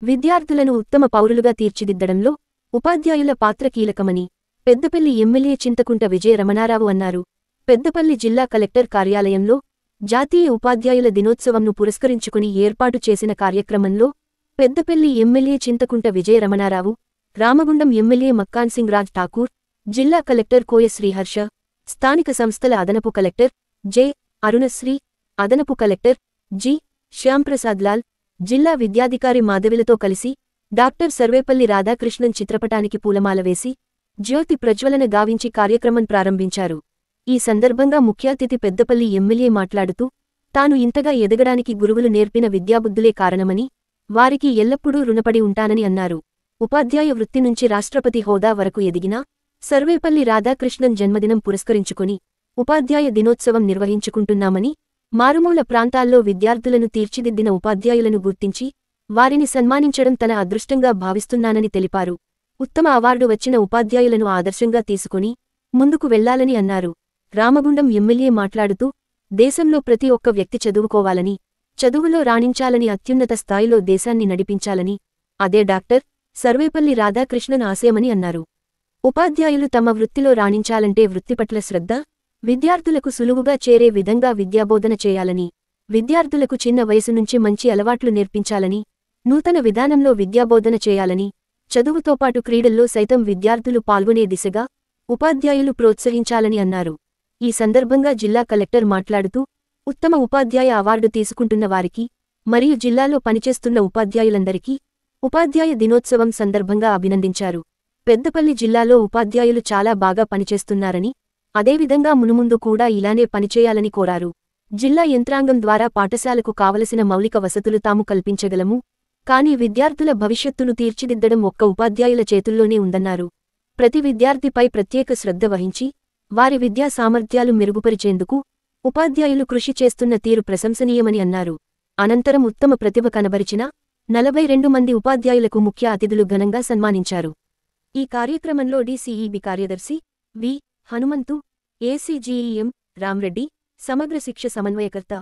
విద్యార్థులను ఉత్తమ పౌరులుగా తీర్చిదిద్దడంలో ఉపాధ్యాయుల పాత్ర కీలకమని పెద్దపల్లి ఎమ్మెల్యే చింతకుంట విజయ రమణారావు అన్నారు. పెద్దపల్లి జిల్లా కలెక్టర్ కార్యాలయంలో జాతీయ ఉపాధ్యాయుల దినోత్సవంను పురస్కరించుకుని ఏర్పాటు చేసిన కార్యక్రమంలో పెద్దపల్లి ఎమ్మెల్యే చింతకుంట విజయ రమణారావు, రామగుండం ఎమ్మెల్యే మక్కాన్సింగ్ రాజ్ ఠాకూర్, జిల్లా కలెక్టర్ కోయ శ్రీహర్ష, స్థానిక సంస్థల అదనపు కలెక్టర్ జె. అరుణశ్రీ, అదనపు కలెక్టర్ జి. శ్యాంప్రసాద్ లాల్, జిల్లా విద్యాధికారి మాధవిలతో కలిసి డాక్టర్ సర్వేపల్లి రాధాకృష్ణన్ చిత్రపటానికి పూలమాల వేసి జ్యోతి ప్రజ్వలన గావించి కార్యక్రమం ప్రారంభించారు. ఈ సందర్భంగా ముఖ్యాతిథి పెద్దపల్లి ఎమ్మెల్యే మాట్లాడుతూ తాను ఇంతగా ఎదగడానికి గురువులు నేర్పిన విద్యాబుద్ధులే కారణమని, వారికి ఎల్లప్పుడూ రుణపడి ఉంటానని అన్నారు. ఉపాధ్యాయ వృత్తి నుంచి రాష్ట్రపతి హోదా వరకు ఎదిగిన సర్వేపల్లి రాధాకృష్ణన్ జన్మదినం పురస్కరించుకుని ఉపాధ్యాయ దినోత్సవం నిర్వహించుకుంటున్నామని, మారుమూల ప్రాంతాల్లో విద్యార్థులను తీర్చిదిద్దిన ఉపాధ్యాయులను గుర్తించి వారిని సన్మానించడం తన అదృష్టంగా భావిస్తున్నానని తెలిపారు. ఉత్తమ అవార్డు వచ్చిన ఉపాధ్యాయులను ఆదర్శంగా తీసుకుని ముందుకు వెళ్లాలని అన్నారు. రామగుండం ఎమ్మెల్యే మాట్లాడుతూ దేశంలో ప్రతి ఒక్క వ్యక్తి చదువుకోవాలని, చదువులో రాణించాలని, అత్యున్నత స్థాయిలో దేశాన్ని నడిపించాలని, అదే డాక్టర్ సర్వేపల్లి రాధాకృష్ణన్ ఆశయమని అన్నారు. ఉపాధ్యాయులు తమ వృత్తిలో రాణించాలంటే వృత్తిపట్ల శ్రద్ధ, విద్యార్థులకు సులువుగా చేరే విధంగా విద్యాబోధన చేయాలని, విద్యార్థులకు చిన్న వయసు నుంచి మంచి అలవాట్లు నేర్పించాలని, నూతన విధానంలో విద్యాబోధన చేయాలని, చదువుతోపాటు క్రీడల్లో సైతం విద్యార్థులు పాల్గొనే దిశగా ఉపాధ్యాయులు ప్రోత్సహించాలని అన్నారు. ఈ సందర్భంగా జిల్లా కలెక్టర్ మాట్లాడుతూ ఉత్తమ ఉపాధ్యాయ అవార్డు తీసుకుంటున్న వారికి మరియు జిల్లాలో పనిచేస్తున్న ఉపాధ్యాయులందరికీ ఉపాధ్యాయ దినోత్సవం సందర్భంగా అభినందించారు. పెద్దపల్లి జిల్లాలో ఉపాధ్యాయులు చాలా బాగా పనిచేస్తున్నారని, అదేవిధంగా మునుముందు కూడా ఇలానే పనిచేయాలని కోరారు. జిల్లా యంత్రాంగం ద్వారా పాఠశాలకు కావలసిన మౌలిక వసతులు తాము కల్పించగలము, కానీ విద్యార్థుల భవిష్యత్తును తీర్చిదిద్దడం ఒక్క ఉపాధ్యాయుల చేతుల్లోనే ఉందన్నారు. ప్రతి విద్యార్థిపై ప్రత్యేక శ్రద్ధ వహించి వారి విద్యా సామర్థ్యాలు మెరుగుపరిచేందుకు ఉపాధ్యాయులు కృషి చేస్తున్న తీరు ప్రశంసనీయమని అన్నారు. అనంతరం ఉత్తమ ప్రతిభ కనబరిచిన 42 మంది ఉపాధ్యాయులకు ముఖ్య అతిథులు ఘనంగా సన్మానించారు. ఈ కార్యక్రమంలో డిసిఇబి కార్యదర్శి వి. హనుమంతు, ఏసీజీఈఎం రామ్రెడ్డి, సమగ్ర శిక్ష సమన్వయకర్త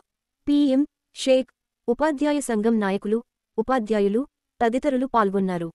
పి.ఎం. షేక్, ఉపాధ్యాయ సంఘం నాయకులు, ఉపాధ్యాయులు తదితరులు పాల్గొన్నారు.